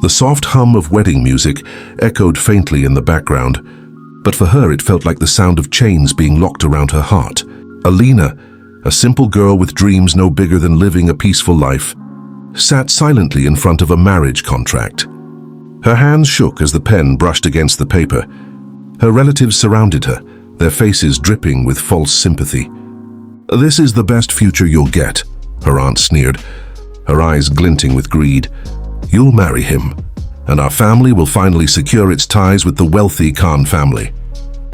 The soft hum of wedding music echoed faintly in the background, but for her it felt like the sound of chains being locked around her heart. Alina, a simple girl with dreams no bigger than living a peaceful life, sat silently in front of a marriage contract. Her hands shook as the pen brushed against the paper. Her relatives surrounded her, their faces dripping with false sympathy. "This is the best future you'll get," her aunt sneered, her eyes glinting with greed. "You'll marry him, and our family will finally secure its ties with the wealthy Khan family."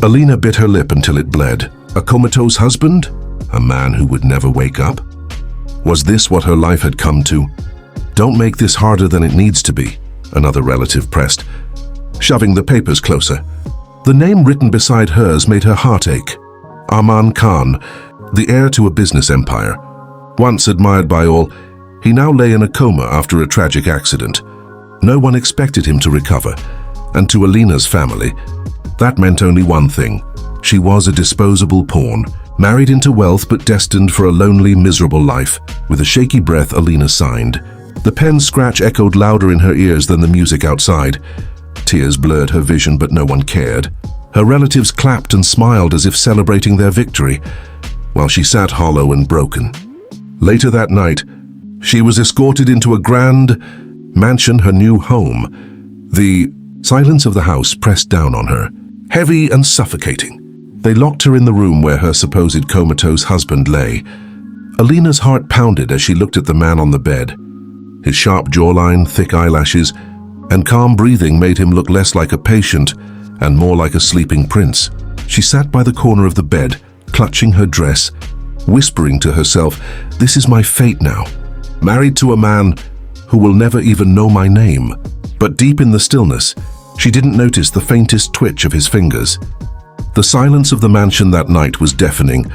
Alina bit her lip until it bled. A comatose husband? A man who would never wake up? Was this what her life had come to? "Don't make this harder than it needs to be," another relative pressed, shoving the papers closer. The name written beside hers made her heart ache. Armaan Khan, the heir to a business empire. Once admired by all, he now lay in a coma after a tragic accident. No one expected him to recover, and to Alina's family, that meant only one thing. She was a disposable pawn, married into wealth but destined for a lonely, miserable life. With a shaky breath, Alina signed. The pen scratch echoed louder in her ears than the music outside. Tears blurred her vision, but no one cared. Her relatives clapped and smiled as if celebrating their victory, while she sat hollow and broken. Later that night, she was escorted into a grand mansion, her new home. The silence of the house pressed down on her, heavy and suffocating. They locked her in the room where her supposed comatose husband lay. Alina's heart pounded as she looked at the man on the bed. His sharp jawline, thick eyelashes, and calm breathing made him look less like a patient and more like a sleeping prince. She sat by the corner of the bed, clutching her dress, whispering to herself, "This is my fate now. Married to a man who will never even know my name." But deep in the stillness, she didn't notice the faintest twitch of his fingers. The silence of the mansion that night was deafening.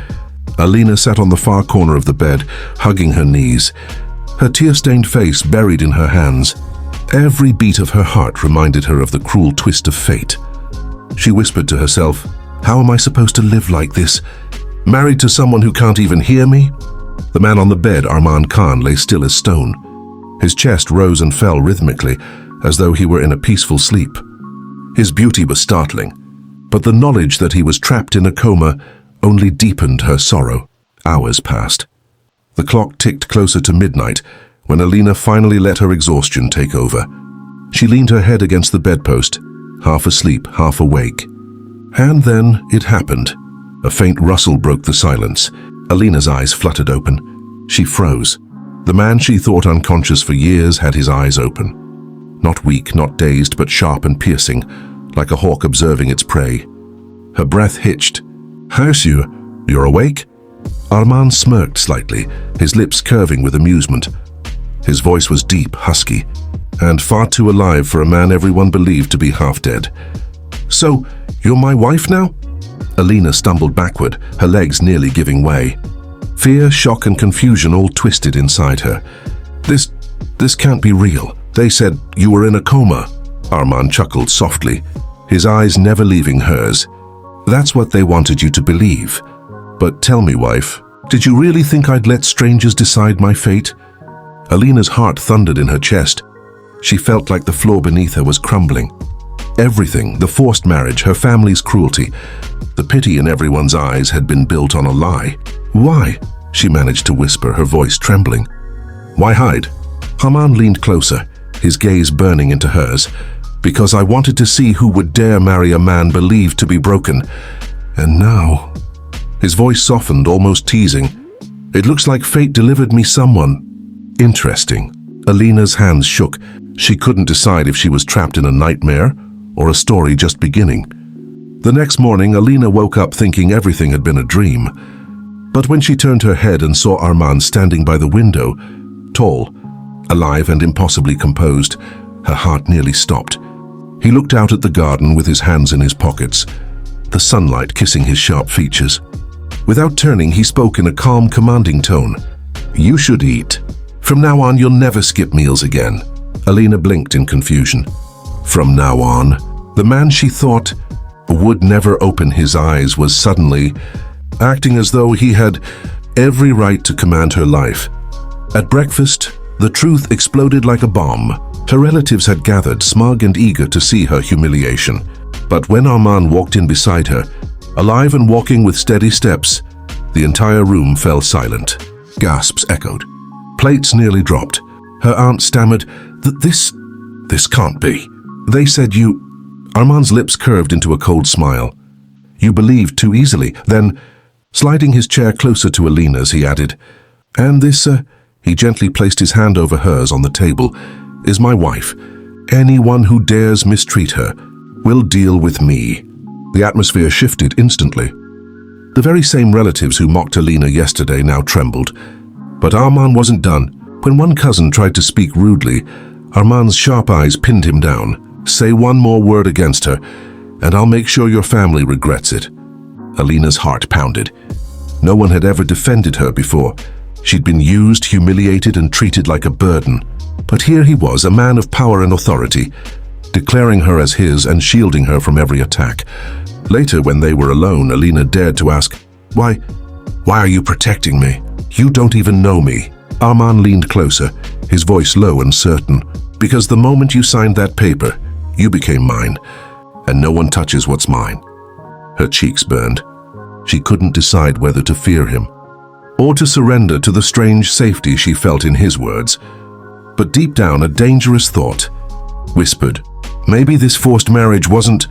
Alina sat on the far corner of the bed, hugging her knees, her tear-stained face buried in her hands. Every beat of her heart reminded her of the cruel twist of fate. She whispered to herself, "How am I supposed to live like this? Married to someone who can't even hear me?" The man on the bed, Armaan Khan, lay still as stone. His chest rose and fell rhythmically, as though he were in a peaceful sleep. His beauty was startling, but the knowledge that he was trapped in a coma only deepened her sorrow. Hours passed. The clock ticked closer to midnight when Alina finally let her exhaustion take over. She leaned her head against the bedpost, half asleep, half awake. And then it happened. A faint rustle broke the silence. Alina's eyes fluttered open. She froze. The man she thought unconscious for years had his eyes open. Not weak, not dazed, but sharp and piercing, like a hawk observing its prey. Her breath hitched. "Heir, you're awake?" Armaan smirked slightly, his lips curving with amusement. His voice was deep, husky, and far too alive for a man everyone believed to be half dead. "So, you're my wife now?" Alina stumbled backward, her legs nearly giving way. Fear, shock, and confusion all twisted inside her. This can't be real. They said you were in a coma." Armaan chuckled softly, his eyes never leaving hers. "That's what they wanted you to believe. But tell me, wife, did you really think I'd let strangers decide my fate?" Alina's heart thundered in her chest. She felt like the floor beneath her was crumbling. Everything, the forced marriage, her family's cruelty, the pity in everyone's eyes had been built on a lie. "Why?" she managed to whisper, her voice trembling. "Why hide?" Armaan leaned closer, his gaze burning into hers. "Because I wanted to see who would dare marry a man believed to be broken. And now..." His voice softened, almost teasing. "It looks like fate delivered me someone interesting." Alina's hands shook. She couldn't decide if she was trapped in a nightmare or a story just beginning. The next morning, Alina woke up thinking everything had been a dream. But when she turned her head and saw Armaan standing by the window, tall, alive and impossibly composed, her heart nearly stopped. He looked out at the garden with his hands in his pockets, the sunlight kissing his sharp features. Without turning, he spoke in a calm, commanding tone. "You should eat. From now on, you'll never skip meals again." Alina blinked in confusion. From now on, the man she thought would never open his eyes was suddenly acting as though he had every right to command her life. At breakfast, the truth exploded like a bomb. Her relatives had gathered, smug and eager to see her humiliation. But when Armaan walked in beside her, alive and walking with steady steps, the entire room fell silent. Gasps echoed. Plates nearly dropped. Her aunt stammered, This can't be. They said you... Armaan's lips curved into a cold smile. You believed too easily. Then, sliding his chair closer to Alina's, he added, And this, he gently placed his hand over hers on the table, is my wife. Anyone who dares mistreat her will deal with me. The atmosphere shifted instantly. The very same relatives who mocked Alina yesterday now trembled. But Armaan wasn't done. When one cousin tried to speak rudely, Armaan's sharp eyes pinned him down. Say one more word against her, and I'll make sure your family regrets it. Alina's heart pounded. No one had ever defended her before. She'd been used, humiliated, and treated like a burden. But here he was, a man of power and authority, declaring her as his and shielding her from every attack. Later, when they were alone, Alina dared to ask, Why are you protecting me? You don't even know me. Armaan leaned closer, his voice low and certain. Because the moment you signed that paper, you became mine, and no one touches what's mine. Her cheeks burned. She couldn't decide whether to fear him or to surrender to the strange safety she felt in his words. But deep down, a dangerous thought whispered, maybe this forced marriage wasn't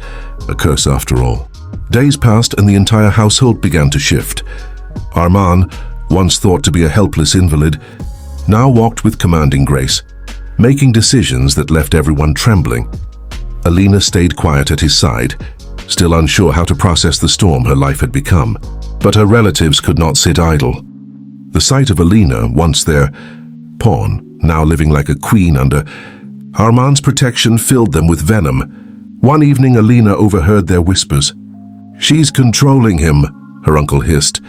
a curse after all. Days passed and the entire household began to shift. Armaan, once thought to be a helpless invalid, now walked with commanding grace, making decisions that left everyone trembling. Alina stayed quiet at his side, still unsure how to process the storm her life had become. But her relatives could not sit idle. The sight of Alina, once their pawn, now living like a queen under Armaan's protection, filled them with venom. One evening, Alina overheard their whispers. She's controlling him, her uncle hissed.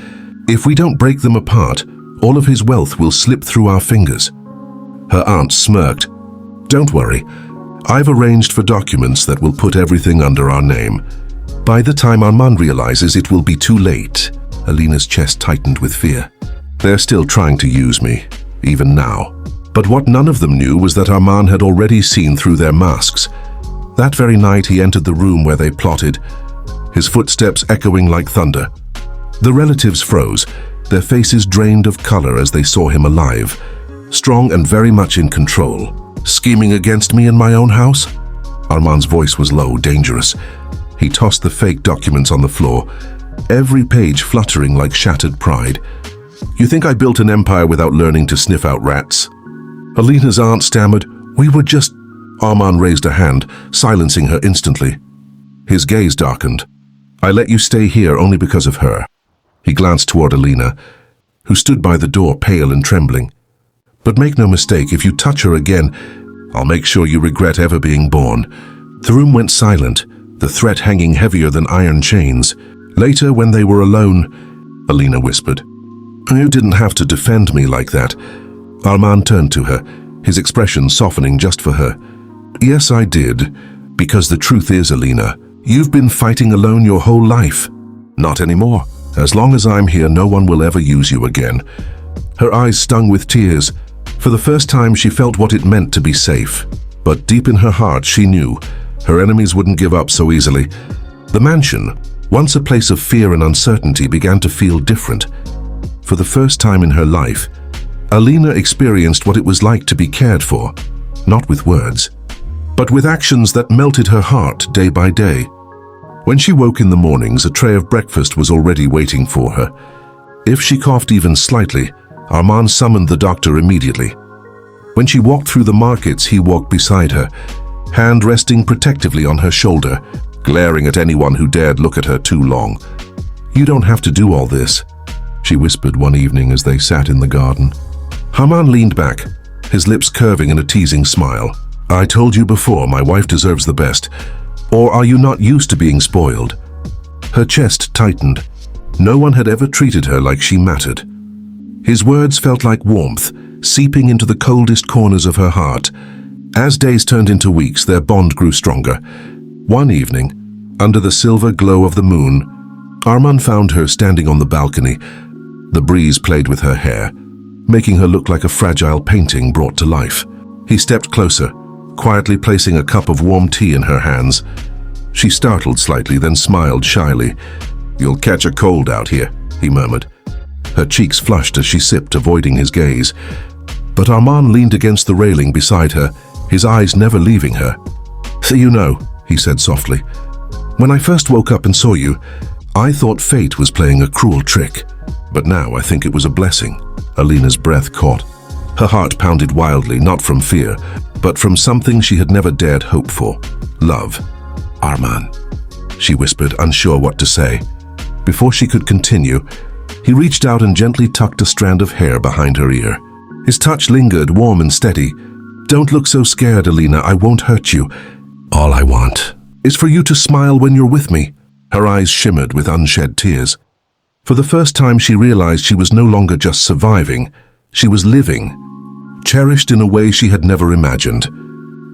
If we don't break them apart, all of his wealth will slip through our fingers. Her aunt smirked. Don't worry. I've arranged for documents that will put everything under our name. By the time Armaan realizes, it will be too late. Alina's chest tightened with fear. They're still trying to use me, even now. But what none of them knew was that Armaan had already seen through their masks. That very night he entered the room where they plotted, his footsteps echoing like thunder. The relatives froze, their faces drained of color as they saw him alive, strong and very much in control. Scheming against me in my own house? Armaan's voice was low, dangerous. He tossed the fake documents on the floor, every page fluttering like shattered pride. You think I built an empire without learning to sniff out rats? Alina's aunt stammered, We were just... Armaan raised a hand, silencing her instantly. His gaze darkened. I let you stay here only because of her. He glanced toward Alina, who stood by the door, pale and trembling. But make no mistake, if you touch her again, I'll make sure you regret ever being born. The room went silent, the threat hanging heavier than iron chains. Later, when they were alone, Alina whispered, You didn't have to defend me like that. Armaan turned to her, his expression softening just for her. Yes, I did. Because the truth is, Alina, you've been fighting alone your whole life. Not anymore. As long as I'm here, no one will ever use you again. Her eyes stung with tears. For the first time, she felt what it meant to be safe. But deep in her heart, she knew her enemies wouldn't give up so easily. The mansion, once a place of fear and uncertainty, began to feel different. For the first time in her life, Alina experienced what it was like to be cared for, not with words, but with actions that melted her heart day by day. When she woke in the mornings, a tray of breakfast was already waiting for her. If she coughed even slightly, Armaan summoned the doctor immediately. When she walked through the markets, he walked beside her, hand resting protectively on her shoulder, glaring at anyone who dared look at her too long. You don't have to do all this, she whispered one evening as they sat in the garden. Armaan leaned back, his lips curving in a teasing smile. I told you before, my wife deserves the best. Or are you not used to being spoiled? Her chest tightened. No one had ever treated her like she mattered. His words felt like warmth, seeping into the coldest corners of her heart. As days turned into weeks, their bond grew stronger. One evening, under the silver glow of the moon, Armaan found her standing on the balcony. The breeze played with her hair, making her look like a fragile painting brought to life. He stepped closer, quietly placing a cup of warm tea in her hands. She startled slightly, then smiled shyly. "You'll catch a cold out here," he murmured. Her cheeks flushed as she sipped, avoiding his gaze. But Armaan leaned against the railing beside her, his eyes never leaving her. "So you know," he said softly, "when I first woke up and saw you, I thought fate was playing a cruel trick. But now I think it was a blessing." Alina's breath caught. Her heart pounded wildly, not from fear, but from something she had never dared hope for. Love. "Armaan," she whispered, unsure what to say. Before she could continue, he reached out and gently tucked a strand of hair behind her ear. His touch lingered, warm and steady. "Don't look so scared, Alina. I won't hurt you. All I want is for you to smile when you're with me." Her eyes shimmered with unshed tears. For the first time, she realized she was no longer just surviving. She was living, cherished in a way she had never imagined.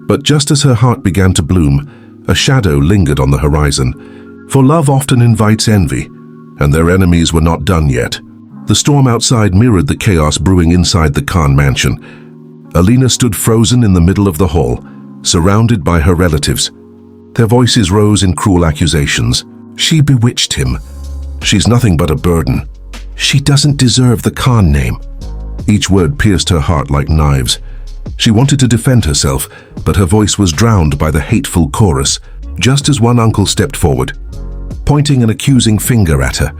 But just as her heart began to bloom, a shadow lingered on the horizon. For love often invites envy, and their enemies were not done yet. The storm outside mirrored the chaos brewing inside the Khan mansion. Alina stood frozen in the middle of the hall, surrounded by her relatives. Their voices rose in cruel accusations. She bewitched him. She's nothing but a burden. She doesn't deserve the Khan name. Each word pierced her heart like knives. She wanted to defend herself, but her voice was drowned by the hateful chorus, just as one uncle stepped forward, pointing an accusing finger at her.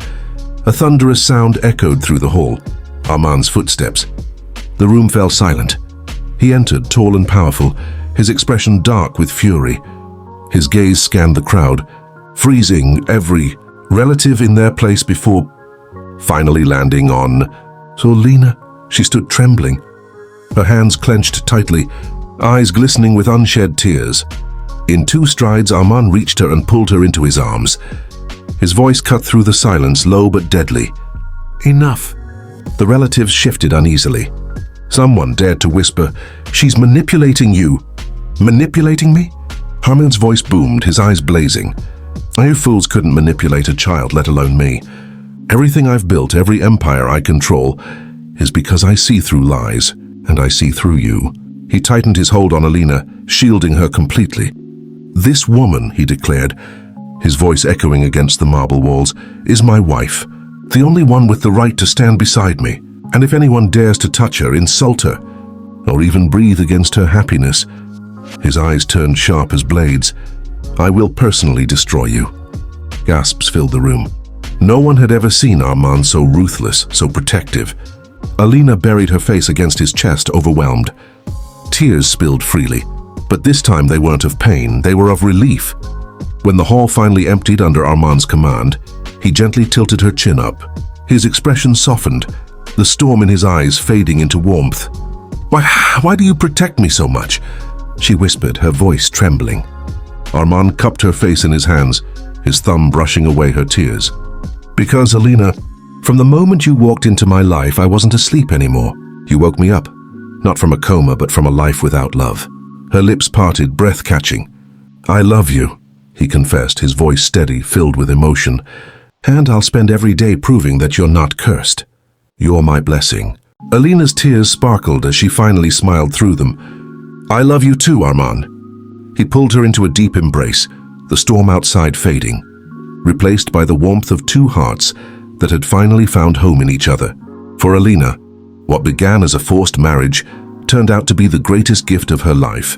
A thunderous sound echoed through the hall, Armaan's footsteps. The room fell silent. He entered, tall and powerful, his expression dark with fury. His gaze scanned the crowd, freezing every relative in their place before finally landing on Alina. She stood trembling, her hands clenched tightly, eyes glistening with unshed tears. In 2 strides, Armaan reached her and pulled her into his arms. His voice cut through the silence, low but deadly. "Enough." The relatives shifted uneasily. Someone dared to whisper, "She's manipulating you." "Manipulating me?" Armaan's voice boomed, his eyes blazing. "You fools couldn't manipulate a child, let alone me. Everything I've built, every empire I control, is because I see through lies, and I see through you." He tightened his hold on Alina, shielding her completely. "This woman," he declared, his voice echoing against the marble walls, "is my wife, the only one with the right to stand beside me. And if anyone dares to touch her, insult her, or even breathe against her happiness," his eyes turned sharp as blades, "I will personally destroy you." Gasps filled the room. No one had ever seen Armaan so ruthless, so protective. Alina buried her face against his chest, overwhelmed. Tears spilled freely, but this time they weren't of pain, they were of relief. When the hall finally emptied under Armaan's command, he gently tilted her chin up. His expression softened, the storm in his eyes fading into warmth. Why do you protect me so much?" she whispered, her voice trembling. Armaan cupped her face in his hands, his thumb brushing away her tears. "Because, Alina, from the moment you walked into my life, I wasn't asleep anymore. You woke me up, not from a coma, but from a life without love." Her lips parted, breath-catching. "I love you," he confessed, his voice steady, filled with emotion. "And I'll spend every day proving that you're not cursed. You're my blessing." Alina's tears sparkled as she finally smiled through them. "I love you too, Armaan." He pulled her into a deep embrace, the storm outside fading, replaced by the warmth of 2 hearts that had finally found home in each other. For Alina, what began as a forced marriage turned out to be the greatest gift of her life.